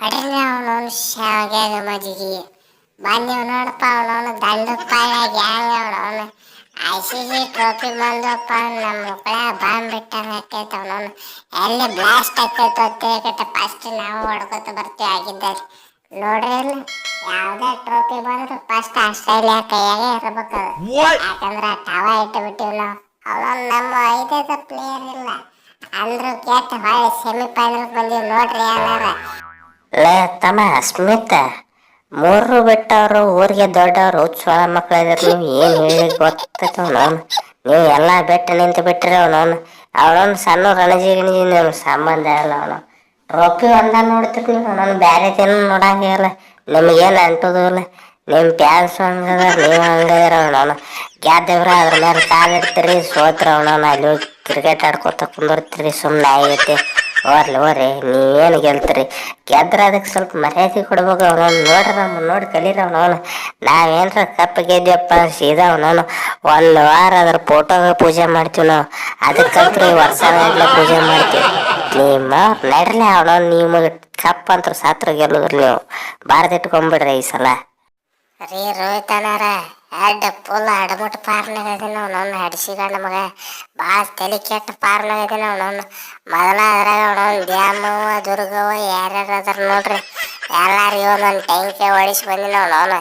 ಅಡ್ರಿ ಅವನವನು ಶಾವ್ಯಾಗ ಮಜ್ಜಿಗೆ ಬಂದೀವ್ ನೋಡಪ್ಪ ಅವನವನು ದಂಡಪ್ಪಾಯಾಗ ಹ್ಯಾಂಗ ಅವನವನು ICC ಟ್ರೋಫಿ ಬಂದಪ್ಪ ನಮ್ಮ ಮಕ್ಕಳ ಬಂದ್ಬಿಟ್ಟಾಗ ಆಕೈತೆ ಅವನವನು ಎಲ್ಲಿ ಬ್ಲಾಸ್ಟ್ ಆಕೈತೆ ಅಂತೇಳ್ಕಟ್ಟ ಫಸ್ಟ್ ನಾವು ಹೊಡ್ಕೊತ ಬರ್ತೀವಿ ಆಗಿದ್ದಾರೆ ನೋಡ್ರಿ ಅಲ್ಲಿ ಯಾವುದೇ ಟ್ರೋಫಿ ಬಂದ್ರು ಫಸ್ಟ್ ಆಸ್ಟ್ರೇಲಿಯಾ ಕೈಯಾಗೆ ಇರ್ಬೇಕು ಯಾಕಂದ್ರೆ ಟವ ಇಟ್ಟು ಬಿಟ್ಟಿವಿ ನಾವು ಅವನೊಂದು ನಮ್ಮ ಐದೈದು ಪ್ಲೇಯರ್ ಇಲ್ಲ ಅಂದ್ರು ಕೆಟ್ಟ ಹೊಳ್ಳಿ ಸೆಮಿಫೈನಲ್ ಬಂದೀವಿ ನೋಡ್ರಿ ಏನಾರ ಲೇ ತಮ್ಮ ಸ್ಮಿತ್ ಮೂರು ಬಿಟ್ಟವ್ರು ಊರಿಗೆ ದೊಡ್ಡವ್ರು ಚೋಳ ಮಕ್ಳಿದ್ರು ನೀವು ಏನು ಹೇಳಿ ಗೊತ್ತೈತವ ನಾನು ನೀವು ಎಲ್ಲ ಬಿಟ್ಟು ನಿಂತು ಬಿಟ್ರಿ ಅವನವನು ಸಣ್ಣ ರಣಜಿ ಗಿಣಜಿ ನಿಮ್ಮ ಸಂಬಂಧ ಇಲ್ಲ ಅವನು ರೊಕ್ಕಿ ಒಂದ ನೋಡ್ತೀರಿ ನೀವು ನಾನು ಬೇರೆ ದಿನ ನೋಡಂಗಿಲ್ಲ ನಿಮಗೇನು ಅಂಟೋದು ಇಲ್ಲ ನಿಮ್ಮ ಪ್ಯಾನ್ಸ್ ಹಂಗದ ನೀವು ಹಂಗದಿರ ಅವನವನು ಗೆದ್ದವ್ರ ಅದ್ರ ಮೇಲೆ ಕಾಲಿಡ್ತೀರಿ ಸೋತ್ರ ಅವನವನು ಅಲ್ಲಿ ಹೋಗಿ ಕ್ರಿಕೆಟ್ ಆಡ್ಕೊತ ಕುಂದಿರ್ತೀರಿ ಸುಮ್ಮನೆ ಆಗೈತಿ ಓರ್ರಿ ನೀವೇನು ಗೆಲ್ತೀರಿ ಗೆದ್ರೆ ಅದಕ್ಕೆ ಸ್ವಲ್ಪ ಮರ್ಯಾದೆ ಕೊಡ್ಬೇಕು ಅವನವನು ನೋಡ್ರಿ ನಮ್ಮ ನೋಡಿ ಕಲೀರಿ ಅವನವನು ನಾವೇನ್ರ ಕಪ್ ಗೆದ್ಯಪ್ಪ ಸೀದಾ ಅವನವನು ಒಂದು ವಾರ ಅದ್ರ ಫೋಟೋಗೆ ಪೂಜೆ ಮಾಡ್ತೀವಿ ನಾವು ಅದಕ್ಕಂತೂ ವರ್ಷ ಪೂಜೆ ಮಾಡ್ತೀವಿ ನಿಮ್ಮ ನಡ್ರಲಿ ಅವನವನು ನಿಮಗೆ ಕಪ್ ಅಂತ ಸಾತ್ರ ಗೆಲ್ಲುದ್ರಿ ನೀವು ಭಾರತ ಇಟ್ಕೊಂಡ್ಬಿಡ್ರಿ ಈ ಸಲ ರೀ ರೋಹಿತ್ ಅಣ್ಣಾರ ಹೆಡ್ ಫುಲ್ ಅಡಮುಟ್ಟು ಪಾರ್ನಾಗ ಇದೀನಿ ಅವನವನು ಹಡ್ಸಿಗಣ್ಣ ಮಗ ಭಾಳ ತಲೆ ಕೆಟ್ಟ ಪಾರ್ನಾಗ ಇದೀನಿ ಅವನವನು ಮೊದಲ ಅದ್ರಾಗ ಅವನವನು ಡ್ಯಾಮವ ದುರ್ಗವ ಯಾರ್ಯಾರು ಅದಾರ ನೋಡ್ರಿ ಎಲ್ಲಾರು ಒಂದೊಂದು ಟ್ಯಾಂಕೆ ಹೊಡಿಸಿ ಬಂದಿನ ಅವನವನು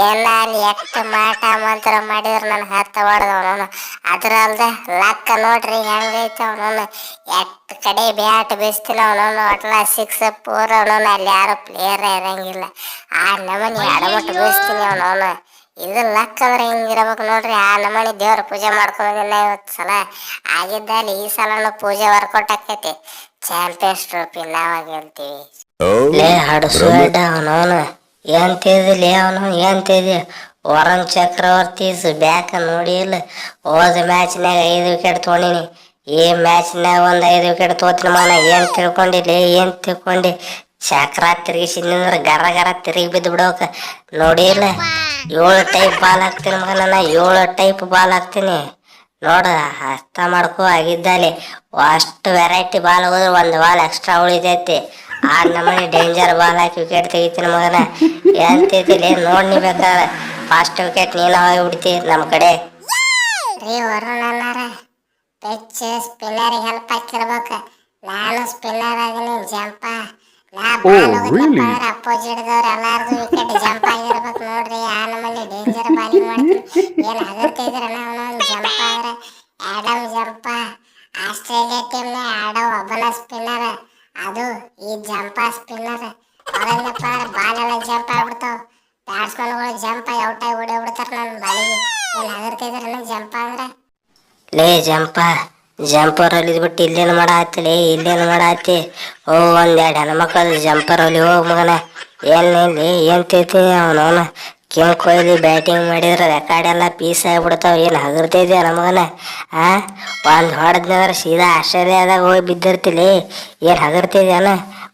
ಏನ ಅಲ್ಲಿ ಎಷ್ಟು ಮಾಟ ಮಂತ್ರ ಮಾಡಿದ್ರು ನನಗೆ ಹತ್ತ ಹೊಡೆದ ಅವನವನು ಅದ್ರ ಅಲ್ದೆ ಲಕ್ಕ ನೋಡ್ರಿ ಹೆಂಗೈತೆ ಅವನವನು ಎಷ್ಟು ಕಡೆ ಬ್ಯಾಟ್ ಬೀಸ್ತೀನಿ ಅವನವನು ಒಟ್ಲ 6 4 ಅವನವನು ಅಲ್ಲಿ ಯಾರು ಪ್ಲೇಯರ್ ಇರಂಗಿಲ್ಲ ಆ ನಮನಿ ಅಡಮಟ್ಟು ಬೀಸ್ತೀನಿ ಅವನವನು ಇದು ಲಕ್ ಅಂದ್ರೆ ಹಿಂಗಿರ್ಬೇಕು ನೋಡ್ರಿ ಆ ನಮನಿ ದೇವ್ರ ಪೂಜೆ ಮಾಡ್ಕೊಂಡಿಲ್ಲ ಇವತ್ತು ಸಲ ಆಗಿದ್ದಲ್ಲಿ ಈ ಸಲನು ಪೂಜೆ ವರ್ಕೌಟ್ ಆಕೈತಿ ಚಾಂಪಿಯನ್ಸ್ ಟ್ರೋಫಿ ನಾವಾಗ ಗೆಲ್ತೀವಿ ಲೇ ಹಡಸು ಅಡ್ಡ ಅವನವನು ಎಂತಿದ್ಲಿ ಅವನು ಎಂತಿದ್ದಿ ವರುಣ್ ಚಕ್ರವರ್ತಿ ಬ್ಯಾಕ್ ನೋಡಿ ಇಲ್ಲ ಹೋದ ಮ್ಯಾಚ್ನಾಗ 5 ವಿಕೆಟ್ ತೊಗೊಂಡಿನಿ ಈ ಮ್ಯಾಚ್ನಾಗ ಒಂದು 5 ವಿಕೆಟ್ ತೋತಿನ ಮನ ಏನು ತಿಳ್ಕೊಂಡಿಲ್ಲ ಏನು ತಿಳ್ಕೊಂಡು ಚಕ್ರ ತಿರುಗಿಸಿದ್ರೆ ಗರ ಗರ ತಿರುಗಿ ಬಿದ್ದು ಬಿಡೋಕ ನೋಡಿಲ್ಲ 7 ಟೈಪ್ ಬಾಲ್ ಹಾಕ್ತೀನಿ ಮಗ ನಾನು 7 ಟೈಪ್ ಬಾಲ್ ಹಾಕ್ತೀನಿ ನೋಡ ಅರ್ಥ ಮಾಡ್ಕೋ ಆಗಿದ್ದಲ್ಲಿ ಅಷ್ಟು ವೆರೈಟಿ ಬಾಲ್ ಹೋದ್ರೆ ಒಂದು ಬಾಲ್ ಎಕ್ಸ್ಟ್ರಾ ಉಳಿತೈತಿ ಆ ನಮ್ಮನೆ ಡೇಂಜರ್ ಬಾಲ್ ಹಾಕಿ ವಿಕೆಟ್ ತೆಗಿತೀನಿ ಮಗನ ಎಂತಿದ್ದಿಲ್ಲ ನೋಡಿ ನೀ ಬೇಕಾದ್ರೆ ಫಾಸ್ಟ್ ವಿಕೆಟ್ ನೀನು ಹೋಗ್ಬಿಡ್ತಿ ನಮ್ಮ ಕಡೆ ರೀ ವರುಣ್ ಅಣ್ಣಾರ ಪಿಚ್ ಸ್ಪಿನ್ನರಿಗೆ ಹೆಲ್ಪ್ ಹಾಕಿರ್ಬೇಕು ನಾನು ಸ್ಪಿನ್ನರ್ ಆಗಿನಿ ಜಂಪ ನಾ ಬಾಲ್ ಹೋಗುತ್ತಪ್ಪ ಅಂದ್ರೆ ಅಪೋಸಿಟ್ದವ್ರು ಎಲ್ಲಾರ್ದು ವಿಕೆಟ್ ಜಂಪ್ ಆಗಿರ್ಬೇಕು ನೋಡ್ರಿ ಆ ನಮ್ಮಲ್ಲಿ ಡೇಂಜರ್ ಬಾಲಿಂಗ್ ಮಾಡ್ತೀನಿ ಏನು ಹಗರ್ತಿದ್ರಣ್ಣ ಅವನೊಂದು ಜಂಪ್ ಆದ್ರೆ ಆಡಮ್ ಜಂಪ ಆಸ್ಟ್ರೇಲಿಯಾ ಟೀಮ್ನ ಆಡೋ ಒಬ್ಬನ ಸ್ಪಿನ್ನರ್ ಅದು ಈ ಜಂಪ ಸ್ಪಿನ್ನರ್ ಅವರನ್ನಪ್ಪ ಅಂದ್ರೆ ಬಾಲ್ ಎಲ್ಲ ಜಂಪ್ ಆಗ್ಬಿಡ್ತಾವ ಬ್ಯಾಟ್ಸ್ಮನ್ಗಳು ಜಂಪ್ ಆಗಿ ಔಟ್ ಆಗಿ ಓಡೋಗ್ಬಿಡ್ತಾರೆ ನನ್ನ ಬಾಲಿಗೆ ಏನು ಹಗರ್ತಿದ್ರಣ್ಣ ಜಂಪ್ ಅಂದ್ರೆ ಲೇ ಜಂಪರಲ್ಲಿ ಬಿಟ್ಟು ಇಲ್ಲೇನು ಮಾಡಾತಿಲಿ ಇಲ್ಲೇನು ಮಾಡಾತಿ ಓ ಒಂದೆರಡು ಹೆಣ್ಮಕ್ಳು ಜಂಪರಲ್ಲಿ ಹೋಗಿ ಮಗನ ಏನಲ್ಲಿ ಏನು ತಿಳ್ತಿ ಅವನವನು ಕಿಂಗ್ ಕೊಹ್ಲಿ ಬ್ಯಾಟಿಂಗ್ ಮಾಡಿದ್ರೆ ರೆಕಾರ್ಡ್ ಎಲ್ಲ ಪೀಸ್ ಆಗಿಬಿಡ್ತಾವ ಏನು ಹಗರ್ತಿದ್ಯಾ ನಮಗನ ಒಂದು ಹೊಡೆದ್ನಂದ್ರೆ ಸೀದಾ ಆಸ್ಟ್ರೇಲಿಯಾದಾಗ ಹೋಗಿ ಬಿದ್ದಿರ್ತಿಲಿ ಏನು ಹಗರ್ತಿದ್ಯಾನ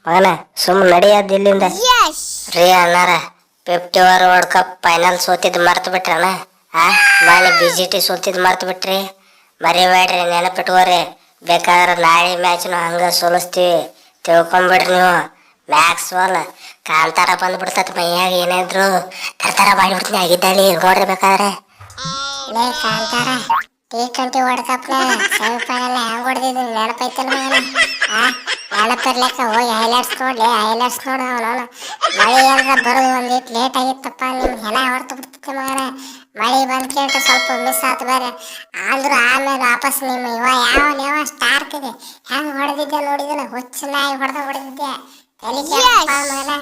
ಮಗನ ಸುಮ್ಮನೆ ನಡೆಯೋದು ಇಲ್ಲಿಂದ ರೀ ಅಣ್ಣಾರ 50 ಓವರ್ ವರ್ಲ್ಡ್ ಕಪ್ ಫೈನಲ್ ಸೋತಿದ್ದು ಮರ್ತು ಬಿಟ್ರಣ್ಣ ಮಾಡಿ BGT ಸೋತಿದ್ದು ಮರ್ತು ಬಿಟ್ರಿ ಮರಿಬೇಡ್ರಿ ನೆನಪಿಟ್ಕೋರಿ ಬೇಕಾದ್ರೆ ನಾಳೆ ಮ್ಯಾಚ್ನು ಹಂಗೆ ಸೋಲಿಸ್ತೀವಿ ತಿಳ್ಕೊಂಬಿಡ್ರಿ ನೀವು ಮ್ಯಾಕ್ಸ್ವೆಲ್ ಕಾಂತಾರ ಬಂದ್ಬಿಡ್ತೈತೆ ಮೈಯಾಗ ಏನಾದ್ರು ಥರ ಮಾಡಿಬಿಡ್ತೀನಿ ಆಗಿದ್ದಲ್ಲಿ ನೋಡ್ರಿ ಬೇಕಾದ್ರೆ ಲೇ ಕಾಂತಾರ T20 ವರ್ಲ್ಡ್ ಕಪ್ನ ಸೆಮಿಫೈನಲ್ ಹೆಂಗ್ ಹೊಡೆದಿದ್ದು ನೆನಪೈತಲ್ಲ ಮಗನ ನೆನಪಿರ್ಲಿಕ್ಕ ಹೋಗಿ ಹೈಲೈಟ್ಸ್ ನೋಡ್ಲಿ ಹೈಲೈಟ್ಸ್ ನೋಡು ಅವನವನು ಮಳೆ ಏನಾರ ಬರೋದು ಒಂದಿಟ್ಟು ಲೇಟ್ ಆಗಿತ್ತಪ್ಪ ನಿಮ್ ಹೆಣ ಹೊರತು ಬಿಡ್ತೈತೆ ಮಗನ ಮಳೆ ಬಂದ್ಕೇಂಟ ಸ್ವಲ್ಪ ಮಿಸ್ ಆಯ್ತು ಬೇರೆ ಆದ್ರೂ ಆಮೇಲೆ ವಾಪಸ್ ನಿಮ್ಮ ಯಾವ ಸ್ಟಾರ್ಕ್ ಇದೆ ಹೆಂಗ್ ಹೊಡೆದಿದ್ದೆ ನೋಡಿದಿಲ್ಲ ಹುಚ್ಚ ನಾಯಿ ಹೊಡೆದಿದ್ದೆ ತಲೆ ಕೆಡಪ್ಪ ಮಗನ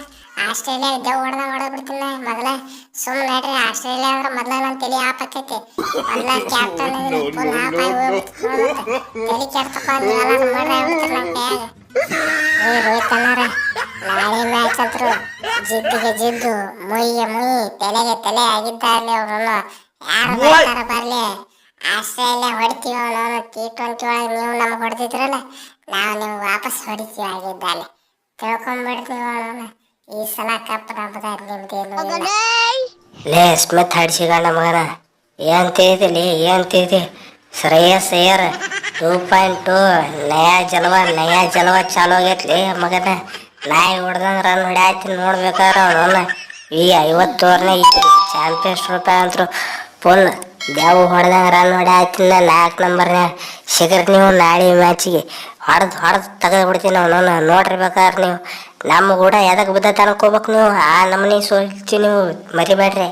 ಆಸ್ಟ್ರೇಲಿಯಾ ದೇವ್ ಹೊಡೆದ್ಬಿಡ್ತೀನಿ ಮೊದಲ ಸುಮ್ಮನೆ ನಡ್ರಿ ಆಸ್ಟ್ರೇಲಿಯಾ ಅಂದ್ರೆ ಮೊದಲ ನನ್ನ ತಲೆ ಹಾಕೈತಿ ಮೊದಲ ಕ್ಯಾಪ್ಟನ್ ಫುಲ್ ಹಾಫ್ ಆಗಿ ಹೋಗ್ಬಿಡ್ತು ತಲೆ ಕೆಡ್ತಪ್ಪ ನೀವೆಲ್ಲ ಮಾಡ್ರಿ ಆಗ್ಬಿಡ್ತಾರೆ ನನ್ನ ಕೈಯಾಗ ರೋಹಿತ್ ಅಣ್ಣಾರ ನಾಳೆ ಮ್ಯಾಚ್ ಅಂತರು ಜಿದ್ದಿಗೆ ಜಿದ್ದು ಮುಯ್ಯ ತಲೆಗೆ ತಲೆ ಆಗಿದ್ದಾರೆ ಅವನು ಯಾರು ಬರ್ತಾರ ಬರ್ಲಿ ಆಸ್ಟ್ರೇಲಿಯಾ ಹೊಡಿತೀವಿ ಅವನು T20 ಒಳಗೆ ನೀವು ನಮ್ಗೆ ಹೊಡೆದಿದ್ರಲ್ಲ ನಾವು ನಿಮ್ಗೆ ವಾಪಸ್ ಹೊಡಿತೀವಿ ಆಗಿದ್ದಾನೆ ತಿಳ್ಕೊಂಡ್ಬಿಡ್ತೀವಿ ಅವನು ಈ ಸಲ ಕಪ್ ನಮ್ದು ನಿಮ್ದೇನು ಲೇ ಸ್ಮಿತ್ ಹಡ್ಸಿಗಣ್ಣ ಮಗನ ಏನು ತಿಳಿದಿ ಶ್ರೇಯಸ್ ಅಯ್ಯರ್ 2.2 ನಯಾ ಜಲವ ಚಾಲು ಆಗೈತ್ಲಿ ಮಗನ ನಾಯಿ ಹೊಡೆದಂಗೆ ರನ್ ಹೊಡ್ಯಾತೀನಿ ನೋಡ್ಬೇಕಾದ್ರೆ ಅವನವನ್ನ ಈ 50 ಓವರ್ನಾಗ ಈ ಚಾಂಪಿಯನ್ಸ್ ಟ್ರೋಫಿ ಅಂತೂ ಫುಲ್ ದೇವು ಹೊಡೆದಂಗೆ ರನ್ ಹೊಡ್ಯಾತೀನಿ 4 ನಂಬರ್ನಾಗ ಸಿಗರ್ ನೀವು ನಾಳೆ ಮ್ಯಾಚಿಗೆ ಹೊಡೆದು ತೆಗೆದು ಬಿಡ್ತೀನಿ ಅವನವನ್ನ ನೋಡ್ರಿ ನೀವು ನಮ್ಮ ಕೂಡ ಎದಕ್ಕೆ ಬಿದ್ದ ಅನ್ಕೋಬೇಕು ನೀವು ಆ ನಮ್ಮನೆ ಸೋಲ್ತಿ ನೀವು ಮರಿಬೇಡ್ರಿ.